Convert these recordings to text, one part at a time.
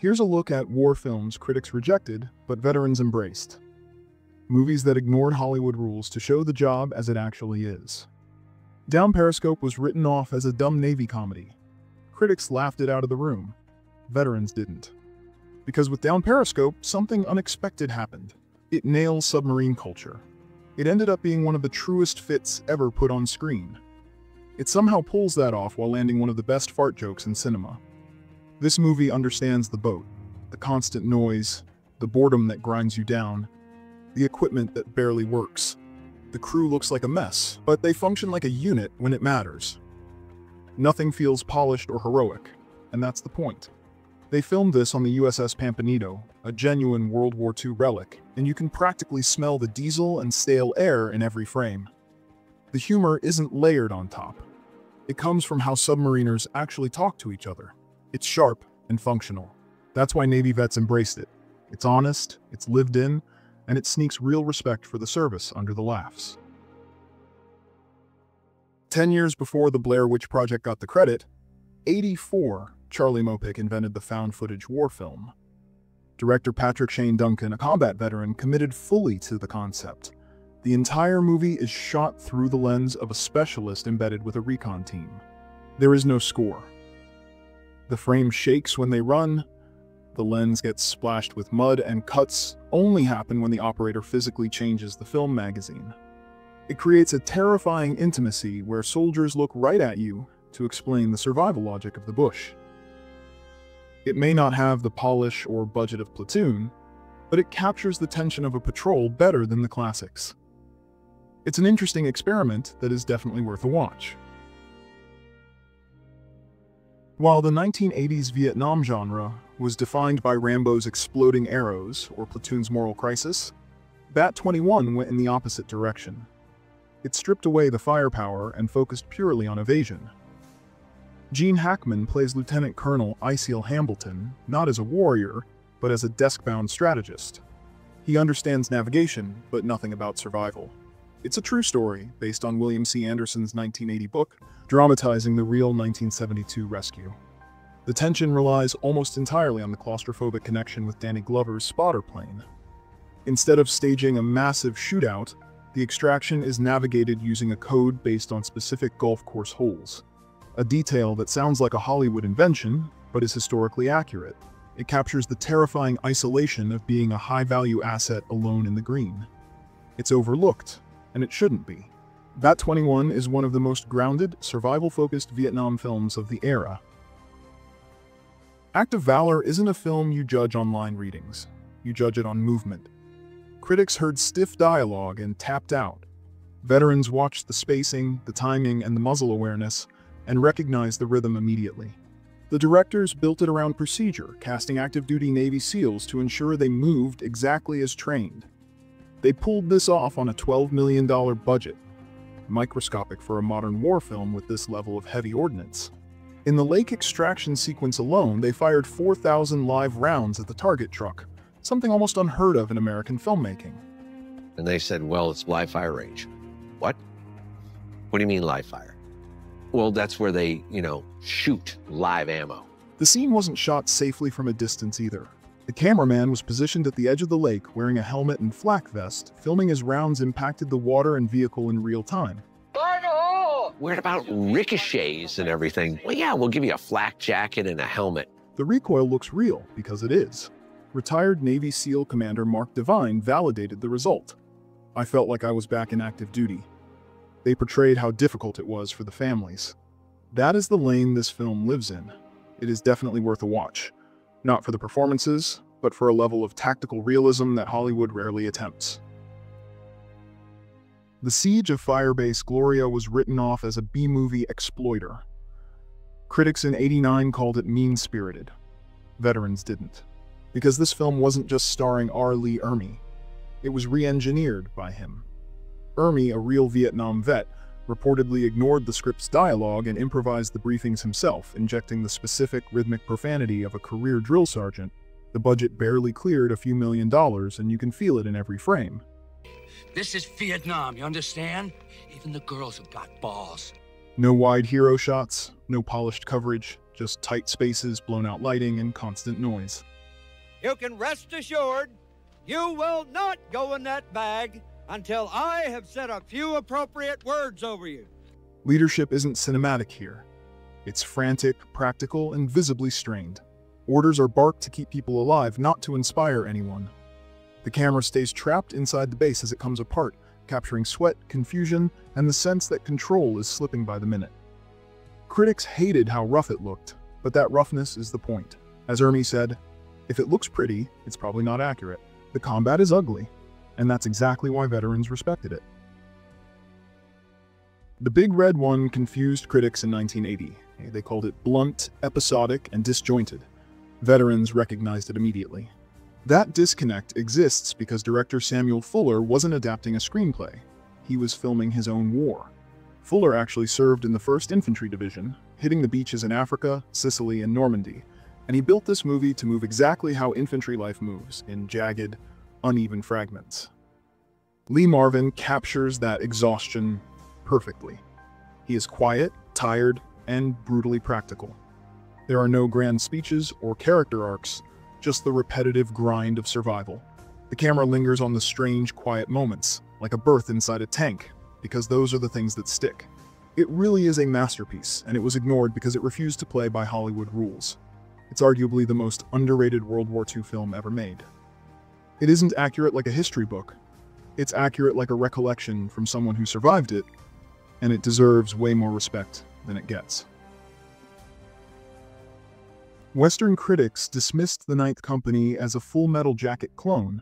Here's a look at war films critics rejected, but veterans embraced. Movies that ignored Hollywood rules to show the job as it actually is. Down Periscope was written off as a dumb Navy comedy. Critics laughed it out of the room. Veterans didn't. Because with Down Periscope, something unexpected happened. It nails submarine culture. It ended up being one of the truest fits ever put on screen. It somehow pulls that off while landing one of the best fart jokes in cinema. This movie understands the boat, the constant noise, the boredom that grinds you down, the equipment that barely works. The crew looks like a mess, but they function like a unit when it matters. Nothing feels polished or heroic, and that's the point. They filmed this on the USS Pampanito, a genuine World War II relic, and you can practically smell the diesel and stale air in every frame. The humor isn't layered on top. It comes from how submariners actually talk to each other. It's sharp and functional. That's why Navy vets embraced it. It's honest, it's lived in, and it sneaks real respect for the service under the laughs. 10 years before the Blair Witch Project got the credit, 84, Charlie MoPic invented the found footage war film. Director Patrick Shane Duncan, a combat veteran, committed fully to the concept. The entire movie is shot through the lens of a specialist embedded with a recon team. There is no score. The frame shakes when they run, the lens gets splashed with mud, and cuts only happen when the operator physically changes the film magazine. It creates a terrifying intimacy where soldiers look right at you to explain the survival logic of the bush. It may not have the polish or budget of Platoon, but it captures the tension of a patrol better than the classics. It's an interesting experiment that is definitely worth a watch. While the 1980s Vietnam genre was defined by Rambo's exploding arrows or Platoon's moral crisis, Bat-21 went in the opposite direction. It stripped away the firepower and focused purely on evasion. Gene Hackman plays Lieutenant Colonel Iciel Hambleton, not as a warrior, but as a desk-bound strategist. He understands navigation, but nothing about survival. It's a true story, based on William C. Anderson's 1980 book, dramatizing the real 1972 rescue. The tension relies almost entirely on the claustrophobic connection with Danny Glover's spotter plane. Instead of staging a massive shootout, the extraction is navigated using a code based on specific golf course holes. A detail that sounds like a Hollywood invention, but is historically accurate. It captures the terrifying isolation of being a high-value asset alone in the green. It's overlooked, and it shouldn't be. Bat-21 is one of the most grounded, survival-focused Vietnam films of the era. Act of Valor isn't a film you judge on line readings. You judge it on movement. Critics heard stiff dialogue and tapped out. Veterans watched the spacing, the timing, and the muzzle awareness, and recognized the rhythm immediately. The directors built it around procedure, casting active-duty Navy SEALs to ensure they moved exactly as trained. They pulled this off on a $12 million budget, microscopic for a modern war film with this level of heavy ordnance. In the lake extraction sequence alone, they fired 4,000 live rounds at the target truck, something almost unheard of in American filmmaking. And they said, well, it's live fire range. What? What do you mean live fire? Well, that's where they, shoot live ammo. The scene wasn't shot safely from a distance either. The cameraman was positioned at the edge of the lake wearing a helmet and flak vest, filming as rounds impacted the water and vehicle in real time. What about ricochets and everything? Well, yeah, we'll give you a flak jacket and a helmet. The recoil looks real, because it is. Retired Navy SEAL Commander Mark Devine validated the result. I felt like I was back in active duty. They portrayed how difficult it was for the families. That is the lane this film lives in. It is definitely worth a watch. Not for the performances, but for a level of tactical realism that Hollywood rarely attempts. The Siege of Firebase Gloria was written off as a B-movie exploiter. Critics in '89 called it mean-spirited. Veterans didn't. Because this film wasn't just starring R. Lee Ermey. It was re-engineered by him. Ermey, a real Vietnam vet, reportedly ignored the script's dialogue and improvised the briefings himself, injecting the specific rhythmic profanity of a career drill sergeant. The budget barely cleared a few $1 million, and you can feel it in every frame. This is Vietnam, you understand? Even the girls have got balls. No wide hero shots, no polished coverage, just tight spaces, blown-out lighting, and constant noise. You can rest assured, you will not go in that bag until I have said a few appropriate words over you. Leadership isn't cinematic here. It's frantic, practical, and visibly strained. Orders are barked to keep people alive, not to inspire anyone. The camera stays trapped inside the base as it comes apart, capturing sweat, confusion, and the sense that control is slipping by the minute. Critics hated how rough it looked, but that roughness is the point. As Ermi said, if it looks pretty, it's probably not accurate. The combat is ugly, and that's exactly why veterans respected it. The Big Red One confused critics in 1980. They called it blunt, episodic, and disjointed. Veterans recognized it immediately. That disconnect exists because director Samuel Fuller wasn't adapting a screenplay. He was filming his own war. Fuller actually served in the 1st Infantry Division, hitting the beaches in Africa, Sicily, and Normandy, and he built this movie to move exactly how infantry life moves, in jagged, uneven fragments. Lee Marvin captures that exhaustion perfectly. He is quiet, tired, and brutally practical. There are no grand speeches or character arcs, just the repetitive grind of survival. The camera lingers on the strange, quiet moments, like a birth inside a tank, because those are the things that stick. It really is a masterpiece, and it was ignored because it refused to play by Hollywood rules. It's arguably the most underrated World War II film ever made. It isn't accurate like a history book. It's accurate like a recollection from someone who survived it, and it deserves way more respect than it gets. Western critics dismissed the Ninth Company as a Full Metal Jacket clone,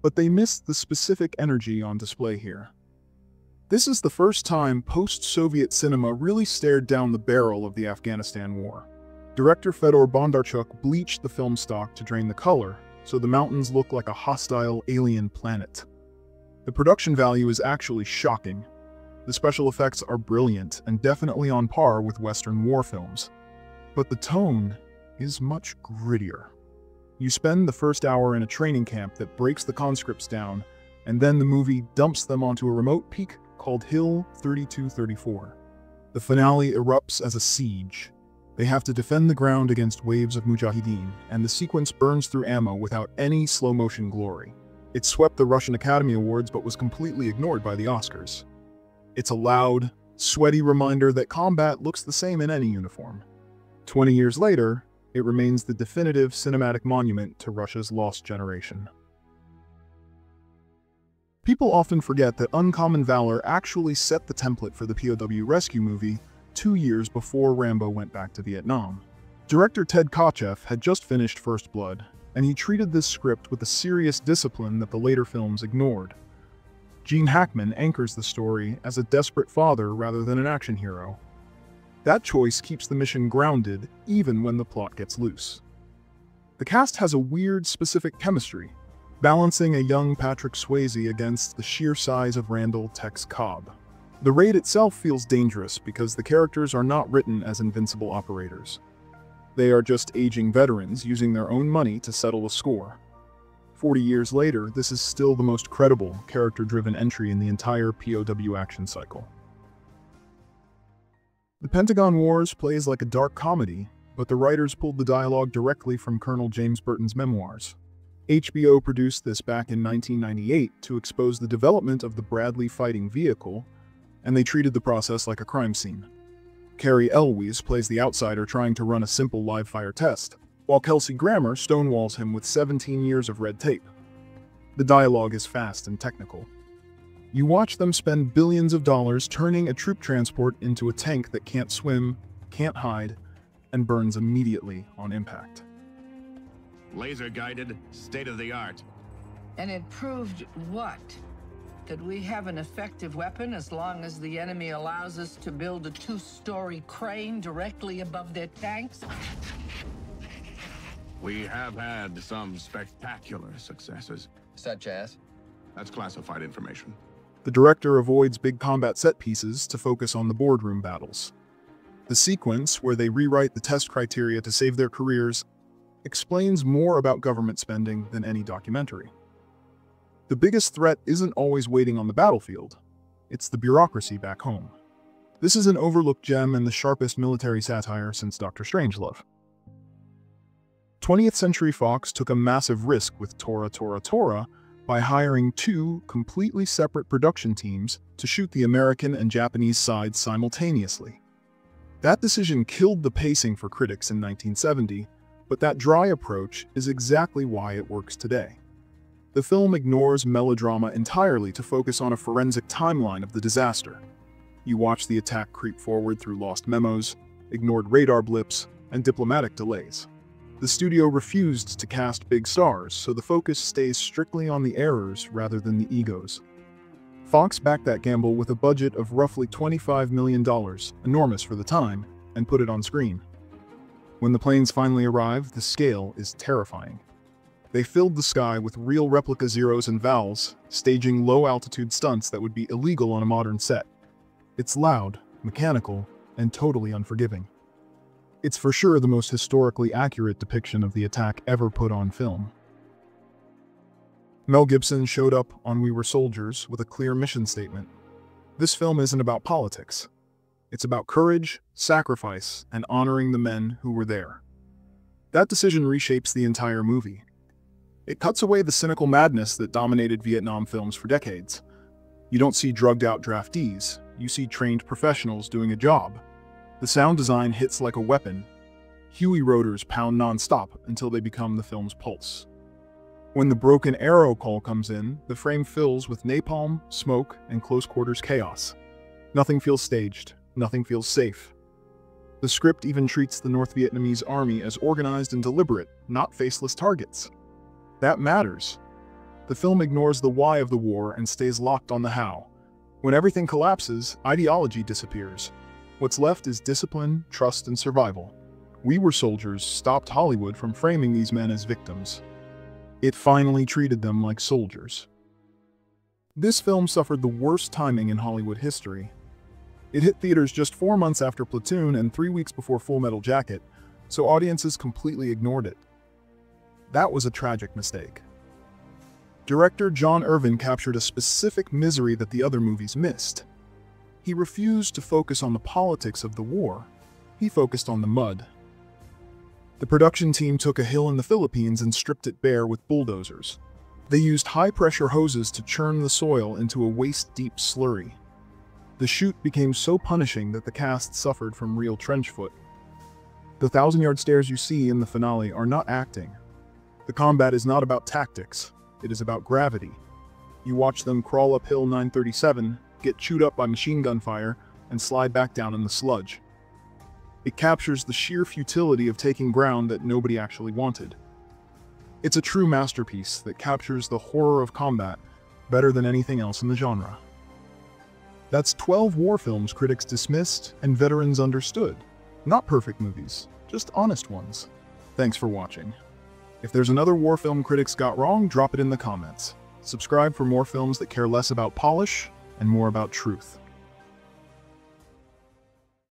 but they missed the specific energy on display here. This is the first time post-Soviet cinema really stared down the barrel of the Afghanistan War. Director Fedor Bondarchuk bleached the film stock to drain the color, so the mountains look like a hostile alien planet. The production value is actually shocking. The special effects are brilliant and definitely on par with Western war films. But the tone is much grittier. You spend the first hour in a training camp that breaks the conscripts down, and then the movie dumps them onto a remote peak called Hill 3234. The finale erupts as a siege. They have to defend the ground against waves of mujahideen, and the sequence burns through ammo without any slow-motion glory. It swept the Russian Academy Awards but was completely ignored by the Oscars. It's a loud, sweaty reminder that combat looks the same in any uniform. 20 years later, it remains the definitive cinematic monument to Russia's lost generation. People often forget that Uncommon Valor actually set the template for the POW rescue movie 2 years before Rambo went back to Vietnam. Director Ted Kotcheff had just finished First Blood, and he treated this script with a serious discipline that the later films ignored. Gene Hackman anchors the story as a desperate father rather than an action hero. That choice keeps the mission grounded even when the plot gets loose. The cast has a weird, specific chemistry, balancing a young Patrick Swayze against the sheer size of Randall Tex Cobb. The raid itself feels dangerous because the characters are not written as invincible operators. They are just aging veterans using their own money to settle a score. 40 years later, this is still the most credible, character-driven entry in the entire POW action cycle. The Pentagon Wars plays like a dark comedy, but the writers pulled the dialogue directly from Colonel James Burton's memoirs. HBO produced this back in 1998 to expose the development of the Bradley fighting vehicle, and they treated the process like a crime scene. Carrie Elwes plays the outsider trying to run a simple live-fire test, while Kelsey Grammer stonewalls him with 17 years of red tape. The dialogue is fast and technical. You watch them spend billions of dollars turning a troop transport into a tank that can't swim, can't hide, and burns immediately on impact. Laser-guided, state-of-the-art. And it proved what? That we have an effective weapon as long as the enemy allows us to build a 2-story crane directly above their tanks? We have had some spectacular successes. Such as? That's classified information. The director avoids big combat set pieces to focus on the boardroom battles. The sequence, where they rewrite the test criteria to save their careers, explains more about government spending than any documentary. The biggest threat isn't always waiting on the battlefield, it's the bureaucracy back home. This is an overlooked gem and the sharpest military satire since Dr. Strangelove. 20th Century Fox took a massive risk with Tora by hiring two completely separate production teams to shoot the American and Japanese sides simultaneously. That decision killed the pacing for critics in 1970, but that dry approach is exactly why it works today. The film ignores melodrama entirely to focus on a forensic timeline of the disaster. You watch the attack creep forward through lost memos, ignored radar blips, and diplomatic delays. The studio refused to cast big stars, so the focus stays strictly on the errors rather than the egos. Fox backed that gamble with a budget of roughly $25 million, enormous for the time, and put it on screen. When the planes finally arrive, the scale is terrifying. They filled the sky with real replica Zeros and Vals, staging low-altitude stunts that would be illegal on a modern set. It's loud, mechanical, and totally unforgiving. It's for sure the most historically accurate depiction of the attack ever put on film. Mel Gibson showed up on We Were Soldiers with a clear mission statement. This film isn't about politics. It's about courage, sacrifice, and honoring the men who were there. That decision reshapes the entire movie. It cuts away the cynical madness that dominated Vietnam films for decades. You don't see drugged-out draftees, you see trained professionals doing a job. The sound design hits like a weapon. Huey rotors pound non-stop until they become the film's pulse. When the broken arrow call comes in, the frame fills with napalm, smoke, and close-quarters chaos. Nothing feels staged, nothing feels safe. The script even treats the North Vietnamese army as organized and deliberate, not faceless targets. That matters. The film ignores the why of the war and stays locked on the how. When everything collapses, ideology disappears. What's left is discipline, trust, and survival. We Were Soldiers stopped Hollywood from framing these men as victims. It finally treated them like soldiers. This film suffered the worst timing in Hollywood history. It hit theaters just 4 months after Platoon and 3 weeks before Full Metal Jacket, so audiences completely ignored it. That was a tragic mistake. Director John Irvin captured a specific misery that the other movies missed. He refused to focus on the politics of the war. He focused on the mud. The production team took a hill in the Philippines and stripped it bare with bulldozers. They used high-pressure hoses to churn the soil into a waist-deep slurry. The shoot became so punishing that the cast suffered from real trench foot. The 1,000-yard stares you see in the finale are not acting. The combat is not about tactics. It is about gravity. You watch them crawl up Hill 937, get chewed up by machine gun fire, and slide back down in the sludge. It captures the sheer futility of taking ground that nobody actually wanted. It's a true masterpiece that captures the horror of combat better than anything else in the genre. That's 12 war films critics dismissed and veterans understood. Not perfect movies, just honest ones. Thanks for watching. If there's another war film critics got wrong, drop it in the comments. Subscribe for more films that care less about polish and more about truth.